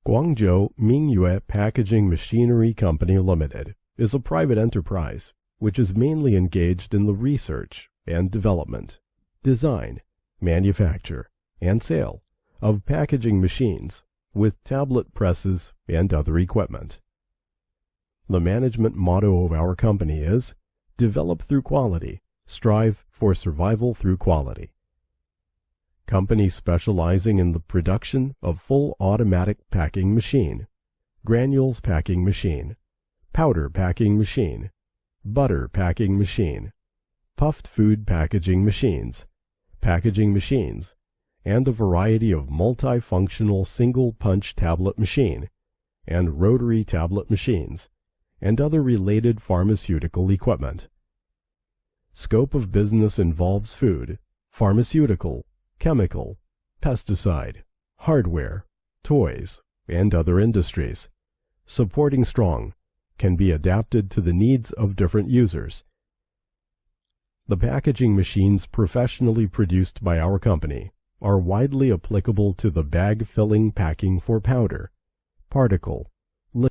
Guangzhou Mingyue Packaging Machinery Company Limited is a private enterprise which is mainly engaged in the research and development, design, manufacture, and sale of packaging machines with tablet presses and other equipment. The management motto of our company is, "Develop through quality, strive for survival through quality." Company specializing in the production of full automatic packing machine, granules packing machine, powder packing machine, butter packing machine, puffed food packaging machines, and a variety of multifunctional single-punch tablet machine, and rotary tablet machines, and other related pharmaceutical equipment. Scope of business involves food, pharmaceutical, chemical, pesticide, hardware, toys, and other industries. Supporting strong, can be adapted to the needs of different users. The packaging machines professionally produced by our company are widely applicable to the bag filling packing for powder, particle,